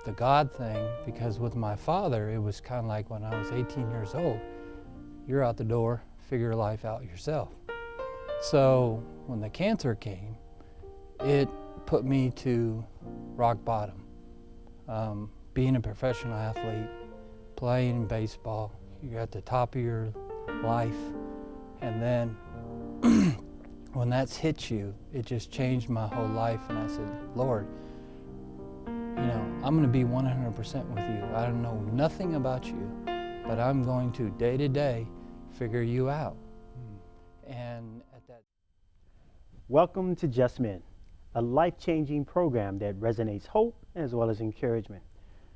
the God thing, because with my father, it was kind of like when I was 18 years old, you're out the door, figure life out yourself. So when the cancer came, it put me to rock bottom. Being a professional athlete, playing baseball, you're at the top of your life, and then when that's hit you, it just changed my whole life. And I said, Lord, I'm going to be 100% with you. I don't know nothing about you, but I'm going to day to day figure you out. And at that. Welcome to Just Men, a life-changing program that resonates hope as well as encouragement.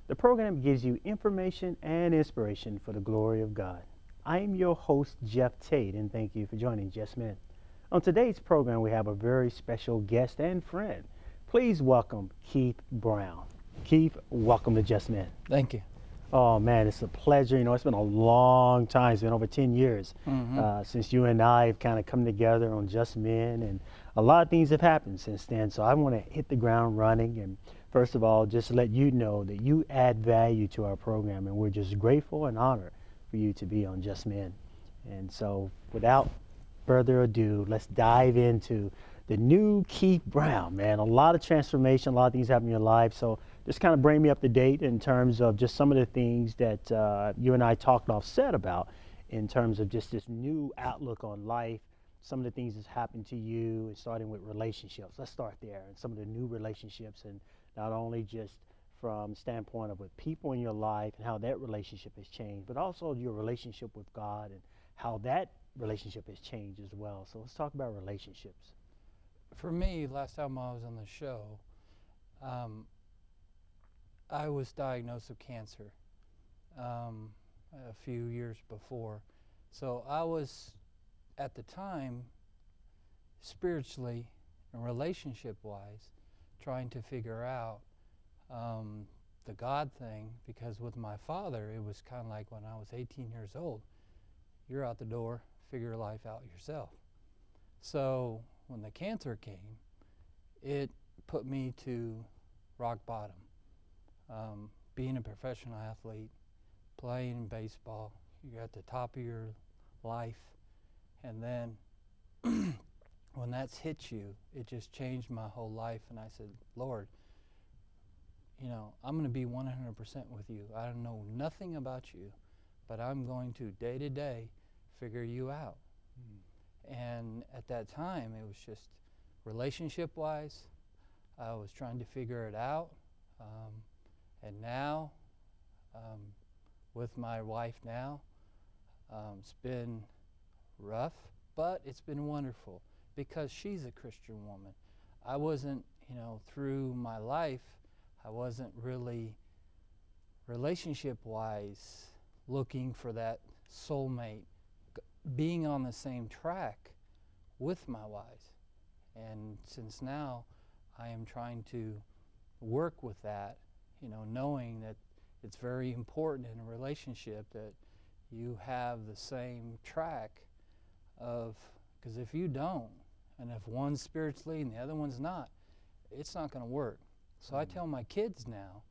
The program gives you information and inspiration for the glory of God. I am your host, Jeff Tate, and thank you for joining Just Men. On today's program, we have a very special guest and friend. Please welcome Keith Brown. Keith, welcome to Just Men. Thank you. Oh man, it's a pleasure. It's been a long time. It's been over 10 years since you and I have kind of come together on Just Men, and a lot of things have happened since then. So I want to hit the ground running, and first of all, just let you know that you add value to our program, and we're just grateful and honored for you to be on Just Men. And so without further ado, let's dive into the new Keith Brown, man. A lot of transformation, a lot of things happen in your life. So just kind of bring me up to date in terms of just some of the things that you and I talked offset about in terms of just this new outlook on life, some of the things that's happened to you, and starting with relationships. Let's start there, and some of the new relationships, and not only just from the standpoint of with people in your life and how that relationship has changed, but also your relationship with God and how that relationship has changed as well. So let's talk about relationships. For me, last time I was on the show, I was diagnosed with cancer a few years before. So I was, at the time, spiritually and relationship-wise, trying to figure out the God thing, because with my father, it was kind of like when I was 18 years old, you're out the door, figure life out yourself. So when the cancer came, it put me to rock bottom. Being a professional athlete, playing baseball, you're at the top of your life, and then when that's hit you, it just changed my whole life. And I said, Lord, I'm going to be 100% with you. I don't know nothing about you, but I'm going to day to day figure you out. And at that time, it was just relationship-wise, I was trying to figure it out. And now, with my wife now, it's been rough, but it's been wonderful because she's a Christian woman. I wasn't, through my life, I wasn't really relationship-wise looking for that soulmate, being on the same track with my wife. And since now, I am trying to work with that, knowing that it's very important in a relationship that you have the same track of, because if you don't, and if one's spiritually and the other one's not, it's not going to work. So I tell my kids now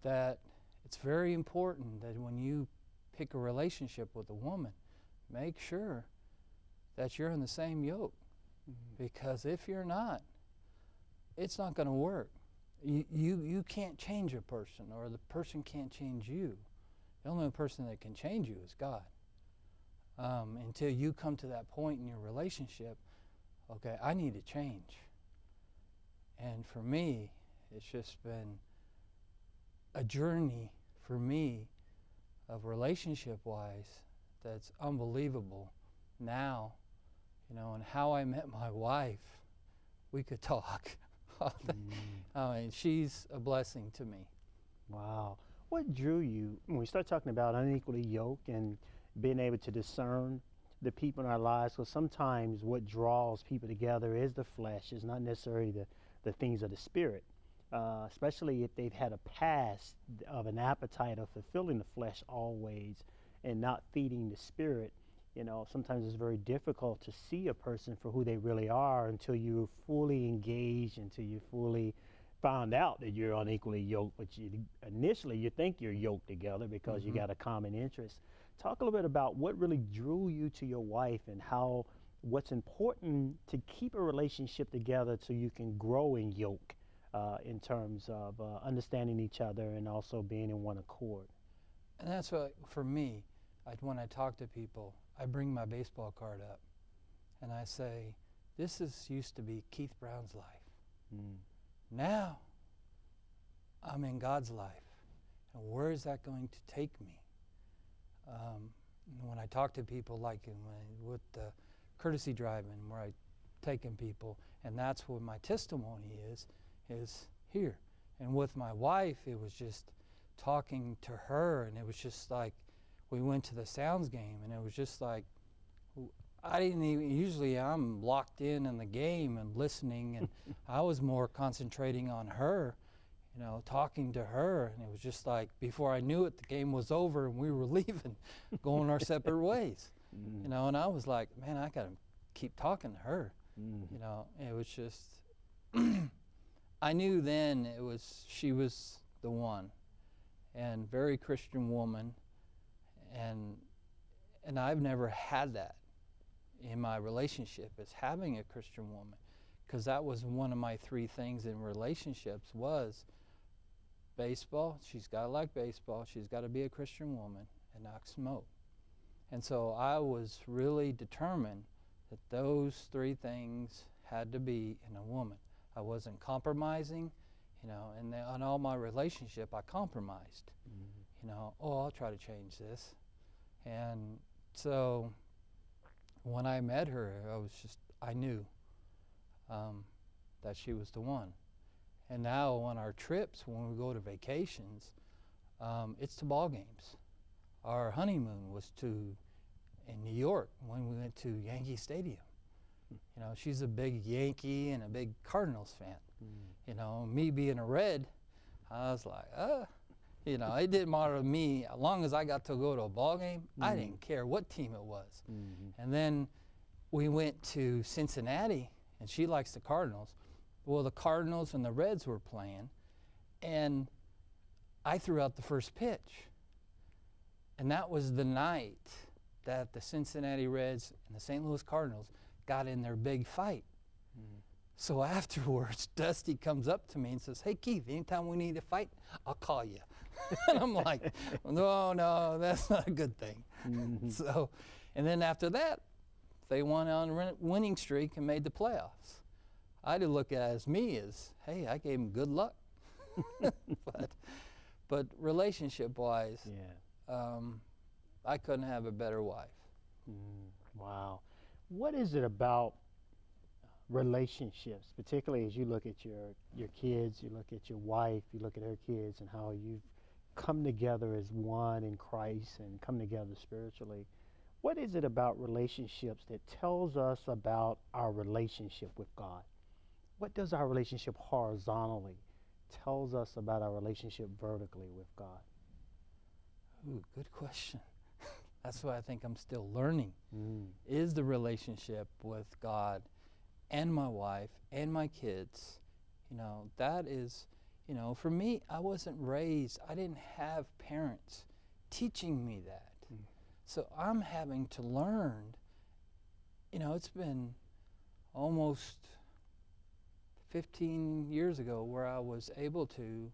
that it's very important that when you pick a relationship with a woman, make sure that you're in the same yoke. Because if you're not, it's not going to work. You can't change a person, or the person can't change you. The only person that can change you is God. Until you come to that point in your relationship, okay, I need to change. And for me, it's just been a journey for me of relationship-wise that's unbelievable now, and how I met my wife. We could talk. I mean, she's a blessing to me. Wow. What drew you, when we start talking about unequally yoked and being able to discern the people in our lives, because sometimes what draws people together is the flesh, is not necessarily the things of the spirit, especially if they've had a past of an appetite of fulfilling the flesh always and not feeding the spirit. Sometimes it's very difficult to see a person for who they really are until you're fully engaged, until you fully found out that you're unequally yoked, but initially you think you're yoked together because you got a common interest. Talk a little bit about what really drew you to your wife and what's important to keep a relationship together so you can grow in yoke in terms of understanding each other and also being in one accord. And that's what, for me, when I talk to people, I bring my baseball card up and I say, this used to be Keith Brown's life. Now I'm in God's life. And where is that going to take me? When I talk to people, like with the courtesy driving, where I taking people, and that's what my testimony is here. And with my wife, it was just talking to her, and it was just like we went to the Sounds game, and it was just like I didn't even, usually I'm locked in the game and listening, and I was more concentrating on her, talking to her, and it was just like before I knew it, the game was over and we were leaving, going our separate ways, and I was like, man, I gotta keep talking to her, it was just, I knew then she was the one, and very Christian woman, and I've never had that in my relationship, is having a Christian woman, because that was one of my 3 things in relationships was baseball. She's got to like baseball. She's got to be a Christian woman and not smoke. And so I was really determined that those 3 things had to be in a woman. I wasn't compromising, and on all my relationship I compromised. I'll try to change this. And so when I met her, I knew that she was the one. And now on our trips, when we go to vacations, it's to ball games. Our honeymoon was in New York when we went to Yankee Stadium. She's a big Yankee and a big Cardinals fan. Me being a Red, I was like, it didn't matter to me. As long as I got to go to a ball game, I didn't care what team it was. And then we went to Cincinnati, and she likes the Cardinals. Well, the Cardinals and the Reds were playing, and I threw out the first pitch. And that was the night that the Cincinnati Reds and the St. Louis Cardinals got in their big fight. So afterwards, Dusty comes up to me and says, hey, Keith, anytime we need to fight, I'll call you. And I'm like, no, that's not a good thing. So, and then after that, they went on a winning streak and made the playoffs. I did look at it as hey, I gave them good luck. but relationship-wise, I couldn't have a better wife. Wow. What is it about relationships, particularly as you look at your kids, you look at your wife, you look at her kids, and how you've come together as one in Christ and come together spiritually? What is it about relationships that tells us about our relationship with God? What does our relationship horizontally tells us about our relationship vertically with God? Ooh, good question. That's what I think I'm still learning, is the relationship with God and my wife and my kids. That is, for me, I wasn't raised, I didn't have parents teaching me that. So I'm having to learn. It's been almost 15 years ago where I was able to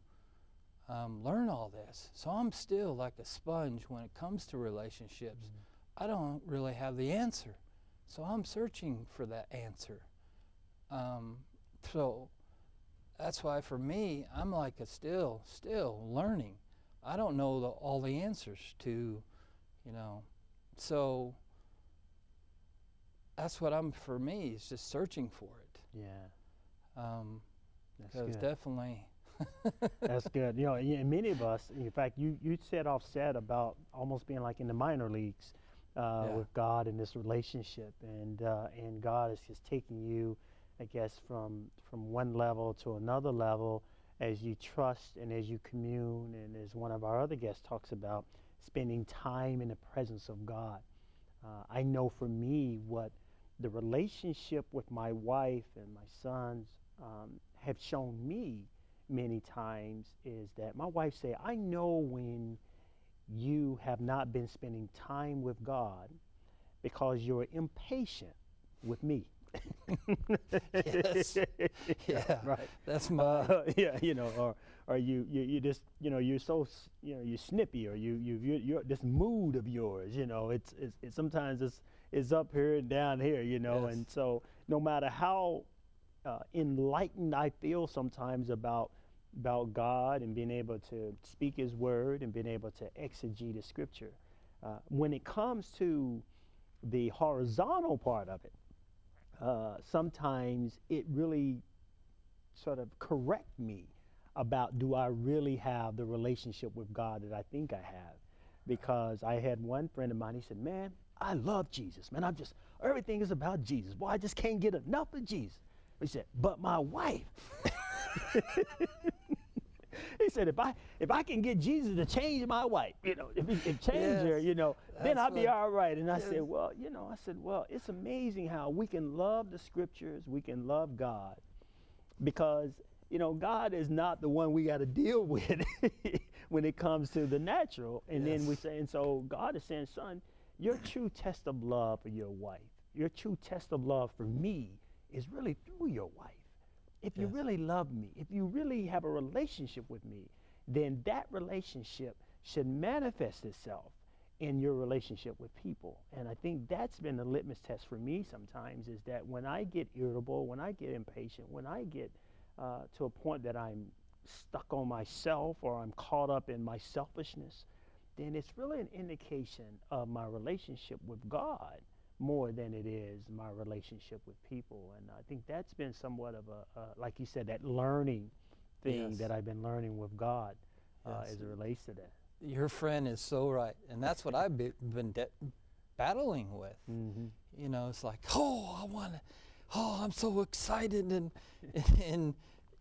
learn all this. So I'm still like a sponge when it comes to relationships. I don't really have the answer. So I'm searching for that answer. So that's why for me, I'm like still learning. I don't know all the answers to, so that's what for me, is just searching for it. Yeah. That's Because good. definitely. That's good. And many of us, in fact, you said about almost being like in the minor leagues with God in this relationship, and God is just taking you, I guess, from one level to another level as you trust and as you commune, and as one of our other guests talks about, spending time in the presence of God. I know for me what the relationship with my wife and my sons have shown me many times is that my wife say, I know when you have not been spending time with God because you're impatient with me. Yes. Yeah. Right. That's my. Yeah, or you just, you're so, you're snippy, or you're this mood of yours, it's sometimes it's up here and down here, Yes. and so no matter how enlightened I feel sometimes about God and being able to speak His word and being able to exegete the Scripture, when it comes to the horizontal part of it, sometimes it really sort of correct me about, do I really have the relationship with God that I think I have? Because I had one friend of mine, he said, man, I love Jesus, man. Everything is about Jesus. Boy, I just can't get enough of Jesus. He said, but my wife, he said, if I can get Jesus to change my wife, if he can change her, then I'll be all right. And I said, well, it's amazing how we can love the Scriptures, we can love God, because God is not the one we got to deal with when it comes to the natural. And then we say, and so God is saying, son, your true test of love for your wife, your true test of love for me is really through your wife. If you really love me, if you really have a relationship with me, then that relationship should manifest itself in your relationship with people. And I think that's been the litmus test for me sometimes, is that when I get irritable, when I get impatient, when I get to a point that I'm stuck on myself, or I'm caught up in my selfishness, then it's really an indication of my relationship with God more than it is my relationship with people. And I think that's been somewhat of like you said, that learning thing that I've been learning with God as it relates to that. Your friend is so right, and that's what I've been battling with. Mm-hmm. It's like, I'm so excited, and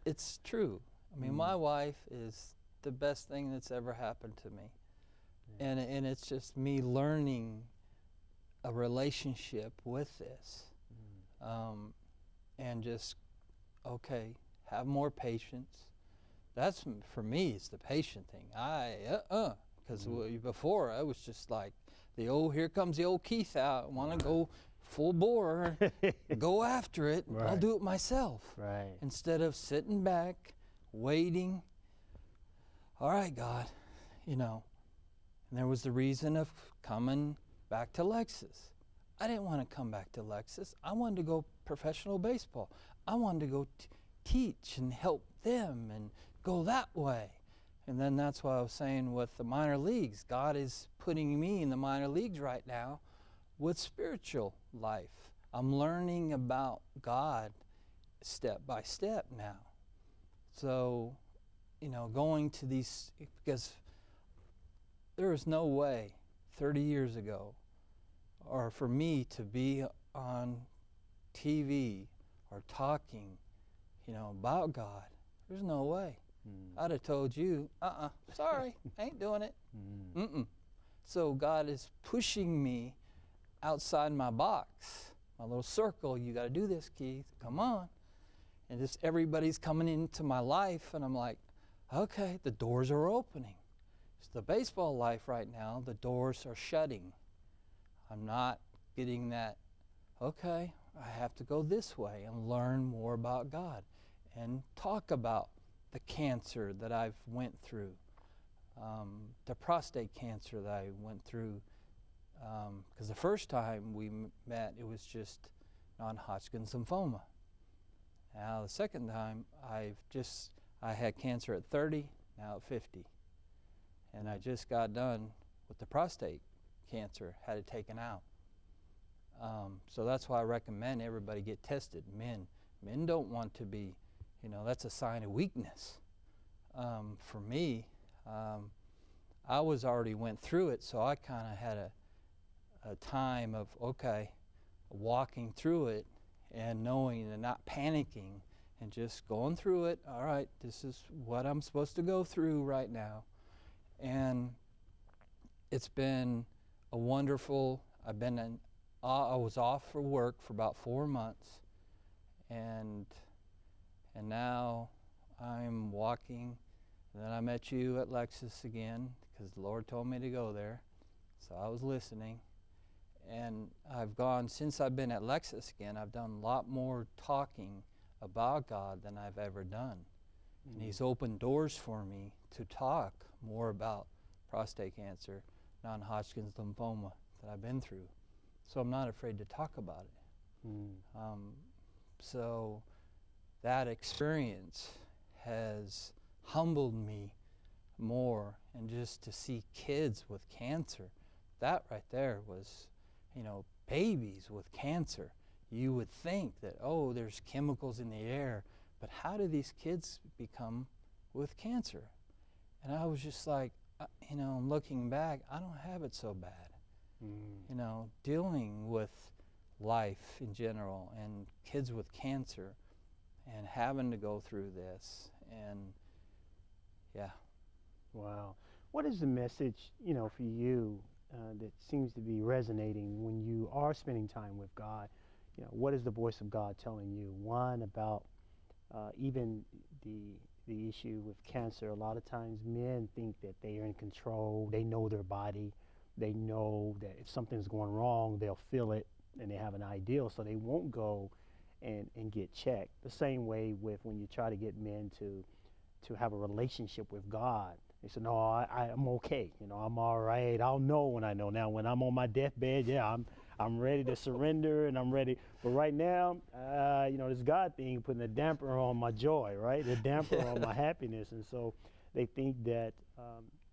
it's true. I mean, my wife is the best thing that's ever happened to me, and it's just me learning a relationship with this, and just have more patience. That's, for me, it's the patient thing. Because before I was just like here comes the old Keith out. I want to go full bore, go after it. Right. I'll do it myself. Right. Instead of sitting back, waiting. All right, God, And there was the reason of coming back to Lexus. I didn't want to come back to Lexus. I wanted to go professional baseball. I wanted to go teach and help them and go that way. And then that's why I was saying with the minor leagues, God is putting me in the minor leagues right now with spiritual life. I'm learning about God step by step now. So, going to these, because there is no way 30 years ago, or for me to be on TV or talking, about God. There's no way. I'd have told you, sorry, ain't doing it. So God is pushing me outside my box, my little circle. You got to do this, Keith. Come on. And just everybody's coming into my life, and I'm like, okay, the doors are opening. It's the baseball life right now. The doors are shutting. I'm not getting that, okay, I have to go this way and learn more about God and talk about the cancer that I've went through, the prostate cancer that I went through. Because the first time we met, it was just non-Hodgkin's lymphoma. Now the second time, I had cancer at 30, now at 50. And I just got done with the prostate cancer, had it taken out. So that's why I recommend everybody get tested. Men don't want to be, that's a sign of weakness. For me, I was already went through it, so I kind of had a time of, walking through it and knowing and not panicking and just going through it. All right, this is what I'm supposed to go through right now. And it's been a wonderful, I was off for work for about 4 months, and now I'm walking, and then I met you at Lexus again because the Lord told me to go there. So I was listening. And I've gone, since I've been at Lexus again, I've done a lot more talking about God than I've ever done. And He's opened doors for me to talk more about prostate cancer, non-Hodgkin's lymphoma that I've been through. So I'm not afraid to talk about it. So that experience has humbled me more, and just to see kids with cancer, that right there was, babies with cancer. You would think that, oh, there's chemicals in the air, but how do these kids become with cancer? And I was just like, looking back, I don't have it so bad. Dealing with life in general and kids with cancer and having to go through this, and yeah. Wow. What is the message, for you that seems to be resonating when you are spending time with God? What is the voice of God telling you? One, about even the issue with cancer. A lot of times men think that they are in control. They know their body. They know that if something's going wrong, they'll feel it, and they have an ideal, so they won't go and get checked. The same way with when you try to get men to have a relationship with God. They say, no, I'm okay. I'm all right. I'll know when I know. Now, when I'm on my deathbed, yeah, I'm ready to surrender, and I'm ready. But right now, this God thing putting a damper on my joy, right? A damper on my happiness. And so they think that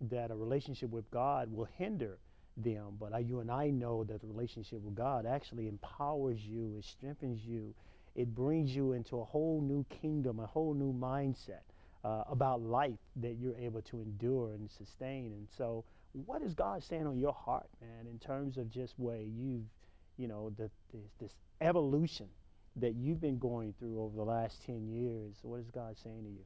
that a relationship with God will hinder them. But you and I know that the relationship with God actually empowers you. It strengthens you. It brings you into a whole new kingdom, a whole new mindset about life that you're able to endure and sustain. And so what is God saying on your heart, man, in terms of just where you've, this evolution that you've been going through over the last 10 years? What is God saying to you?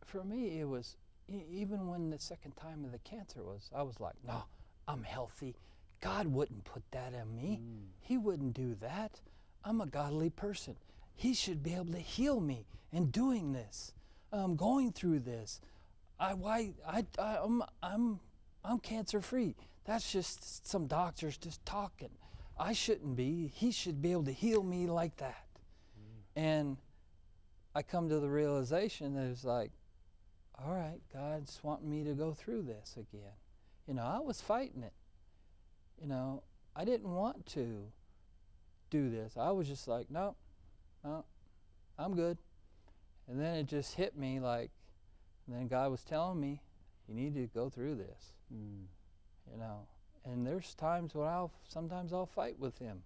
For me, it was, even when the second time of the cancer was, I was like, no, I'm healthy. God wouldn't put that on me. He wouldn't do that. I'm a godly person. He should be able to heal me in doing this. Going through this. I'm cancer free. That's just some doctors just talking. I shouldn't be. He should be able to heal me like that. And I come to the realization that it's like, all right, God's wanting me to go through this again. I was fighting it. I didn't want to do this. I was just like, no, I'm good. And then it just hit me and then God was telling me, you need to go through this. And there's times when sometimes I'll fight with Him.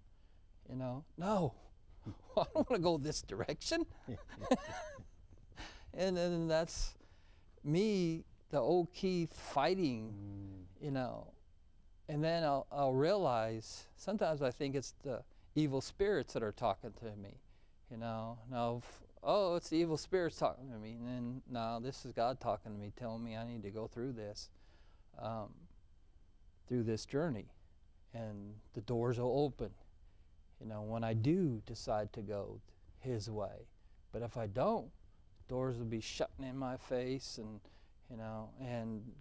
No, I don't want to go this direction. And then that's me, the old Keith, fighting, And then I'll realize, sometimes I think it's the evil spirits that are talking to me, oh, it's the evil spirits talking to me. And then, no, this is God talking to me, telling me I need to go through this journey. And the doors will open, when I do decide to go His way. But if I don't, doors will be shutting in my face and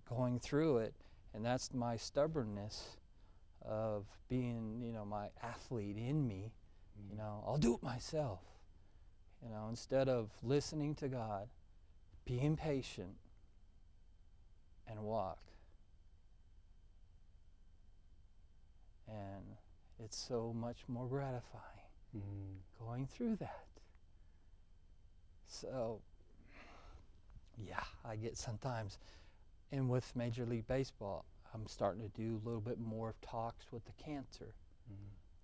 going through it. And that's my stubbornness of being, my athlete in me. I'll do it myself. Instead of listening to God, being patient, and walk. And it's so much more gratifying going through that. So, yeah, I get sometimes, and with Major League Baseball, I'm starting to do a little bit more of talks with the cancer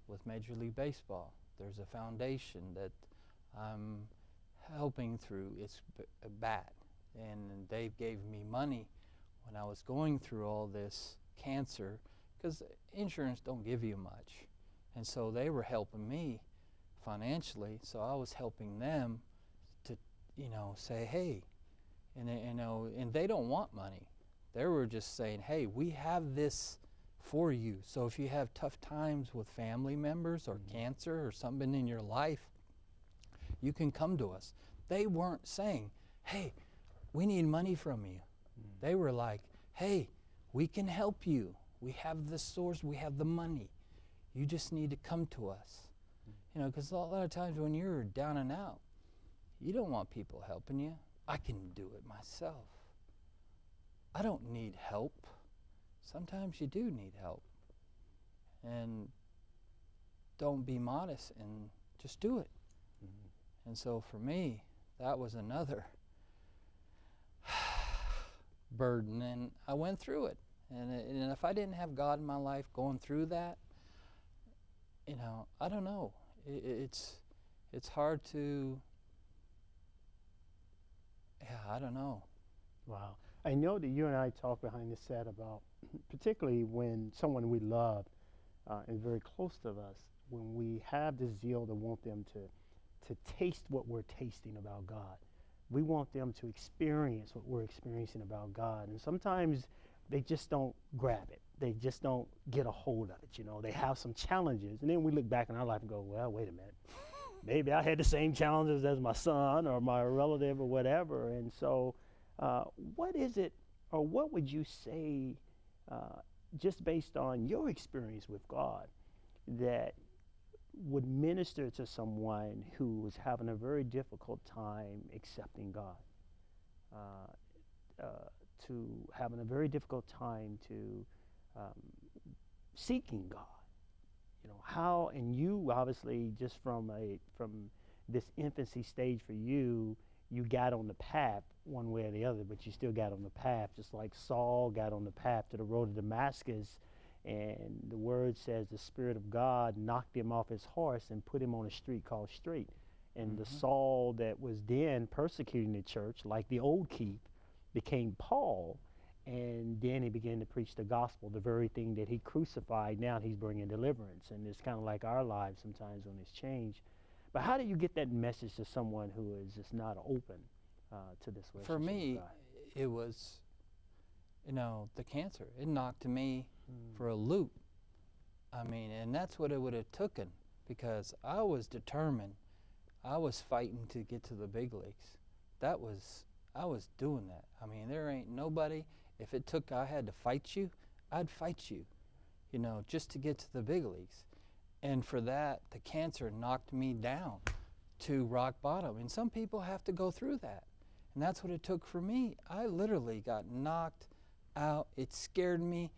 with Major League Baseball. There's a foundation that I'm helping through. It's a bat, and they gave me money when I was going through all this cancer, because insurance don't give you much, and so they were helping me financially. So I was helping them to, say, hey, and they don't want money. They were just saying, hey, we have this for you. So if you have tough times with family members or cancer or something in your life, you can come to us. They weren't saying, hey, we need money from you. They were like, hey, we can help you. We have the source, we have the money. You just need to come to us. You know, because a lot of times when you're down and out, you don't want people helping you. I can do it myself. I don't need help. Sometimes you do need help. And don't be modest and just do it. And so for me, that was another burden, and I went through it. And if I didn't have God in my life going through that, you know, I don't know. It's hard to, I don't know. Wow. I know that you and I talk behind the set about, particularly when someone we love is very close to us, when we have the zeal to want them to taste what we're tasting about God. We want them to experience what we're experiencing about God. And sometimes they just don't grab it. They just don't get a hold of it. You know, they have some challenges. And then we look back in our life and go, well, wait a minute. Maybe I had the same challenges as my son or my relative or whatever. And so what is it, or what would you say, just based on your experience with God, that would minister to someone who was having a very difficult time accepting God, to having a very difficult time to seeking God? You know, how, and you obviously just from this infancy stage for you, you got on the path one way or the other, but you still got on the path, just like Saul got on the path to the road to Damascus. And the word says the Spirit of God knocked him off his horse and put him on a street called Straight. And the Saul that was then persecuting the church, like the old Keith, became Paul. And then he began to preach the gospel, the very thing that he crucified. Now he's bringing deliverance. And it's kind of like our lives sometimes when it's changed. But how do you get that message to someone who is just not open to this relationship For me, with God? it was, you know, the cancer. It knocked me for a loop. I mean, and that's what it would have taken, because I was determined. I was fighting to get to the big leagues. I was doing that. I mean, there ain't nobody, if it took, I had to fight you, I'd fight you, you know, just to get to the big leagues. And for that, the cancer knocked me down to rock bottom. And some people have to go through that. And that's what it took for me. I literally got knocked out. It scared me.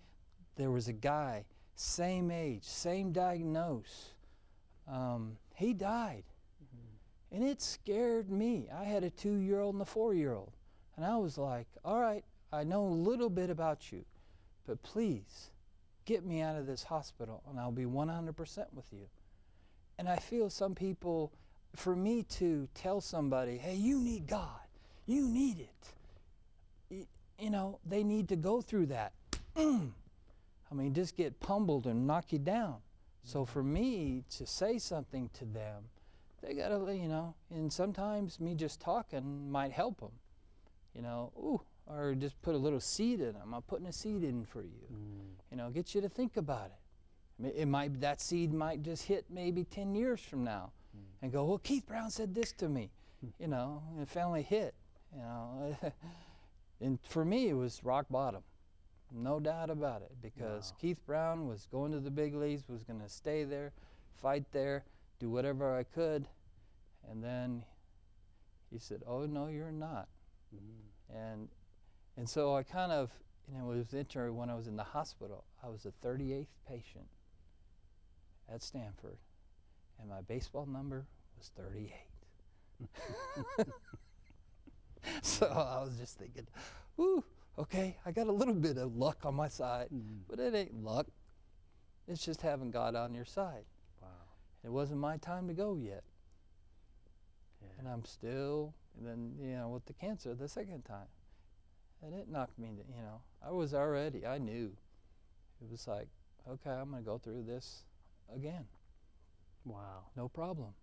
There was a guy, same age, same diagnose. He died. And it scared me. I had a 2-year-old and a 4-year-old. And I was like, all right, I know a little bit about you, but please get me out of this hospital and I'll be 100% with you. And I feel some people, for me to tell somebody, hey, you need God, you need it. You know, they need to go through that. I mean, just get pummeled and knock you down. So for me to say something to them, they gotta, you know, and sometimes me just talking might help them, you know, or just put a little seed in them. I'm putting a seed in for you, you know, get you to think about it. It might, that seed might just hit maybe 10 years from now and go, well, Keith Brown said this to me, you know, and it finally hit, you know. And for me, it was rock bottom, no doubt about it, because Keith Brown was going to the big leagues, was going to stay there, fight there, do whatever I could. And then he said, oh, no, you're not. And so I kind of, and it was interesting, when I was in the hospital, I was the 38th patient at Stanford, and my baseball number was 38. So I was just thinking, ooh, okay, I got a little bit of luck on my side, but it ain't luck. It's just having God on your side. Wow. It wasn't my time to go yet. Yeah. And I'm still, and then, you know, with the cancer the second time. And it knocked me, you know, I knew. It was like, okay, I'm going to go through this again. Wow. No problem.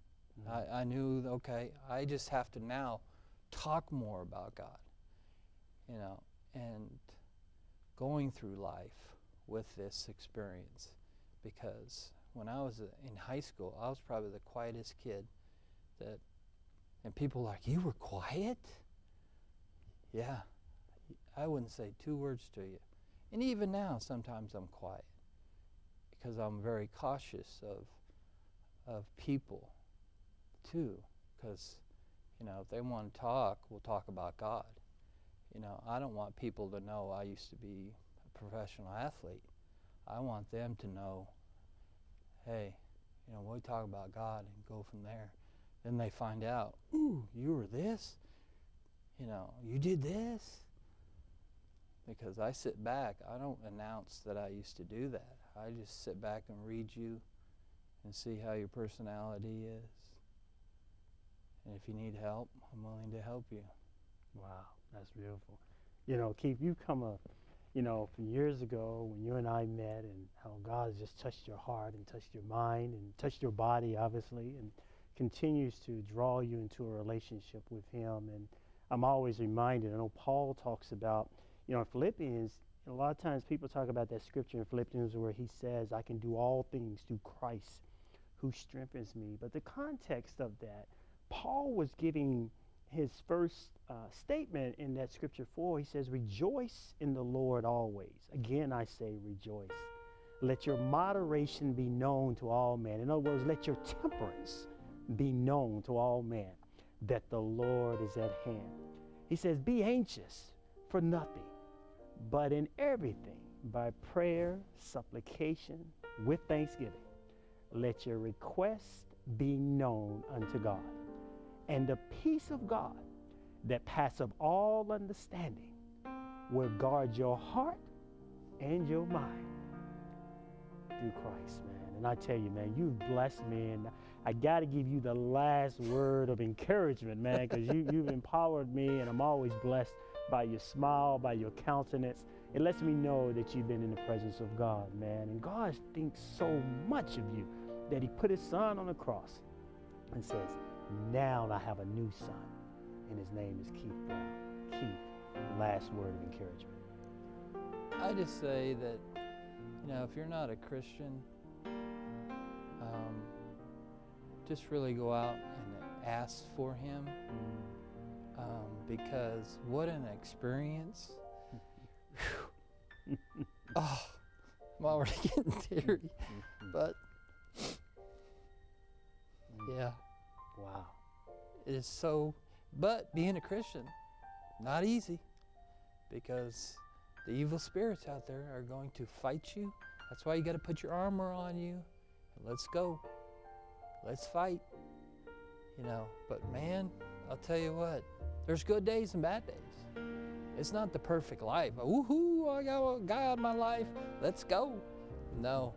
I knew, okay, I just have to now talk more about God, you know, and going through life with this experience. Because when I was in high school, I was probably the quietest kid and people were like, you were quiet? yeah, I wouldn't say 2 words to you. And even now, sometimes I'm quiet because I'm very cautious of people too. Because, if they want to talk, we'll talk about God. I don't want people to know I used to be a professional athlete. I want them to know, hey, we talk about God and go from there. Then they find out, ooh, you were this? You did this? Because I sit back, I don't announce that I used to do that. I just sit back and read you and see how your personality is. And if you need help, I'm willing to help you. Wow, that's beautiful. Keith, you come up, from years ago when you and I met, and how God has just touched your heart and touched your mind and touched your body, obviously, and continues to draw you into a relationship with Him. And I'm always reminded, I know Paul talks about, in Philippians, a lot of times people talk about that scripture in Philippians where he says, I can do all things through Christ who strengthens me. But the context of that, Paul was giving his first statement in that scripture 4. He says, rejoice in the Lord always. Again, I say rejoice. Let your moderation be known to all men. In other words, let your temperance be known to all men, that the Lord is at hand. He says, be anxious for nothing, but in everything, by prayer, supplication, with thanksgiving, let your requests be known unto God. And the peace of God that passeth all understanding will guard your heart and your mind through Christ, man. And I tell you, man, you've blessed me, and I got to give you the last word of encouragement, man, because you've empowered me, and I'm always blessed by your smile, by your countenance. It lets me know that you've been in the presence of God, man. And God thinks so much of you that He put His Son on the cross and says, now I have a new son, and his name is Keith Brown. Keith, last word of encouragement. I just say that, if you're not a Christian, just really go out and ask for Him, because what an experience. Oh, I'm already getting teary, but yeah. Wow. It is so, but being a Christian, not easy, because the evil spirits out there are going to fight you. That's why you got to put your armor on you, and let's go. Let's fight. But man, I'll tell you what, there's good days and bad days. It's not the perfect life. Woohoo, I got a guy in my life, let's go. No,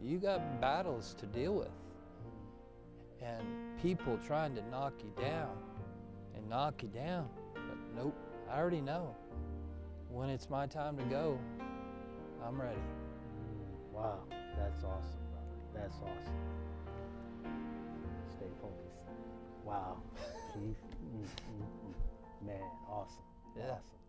you got battles to deal with. And people trying to knock you down. But nope, I already know. When it's my time to go, I'm ready. Wow, that's awesome, brother. That's awesome. Stay focused. Wow, Keith. Man, awesome. Yeah. Awesome.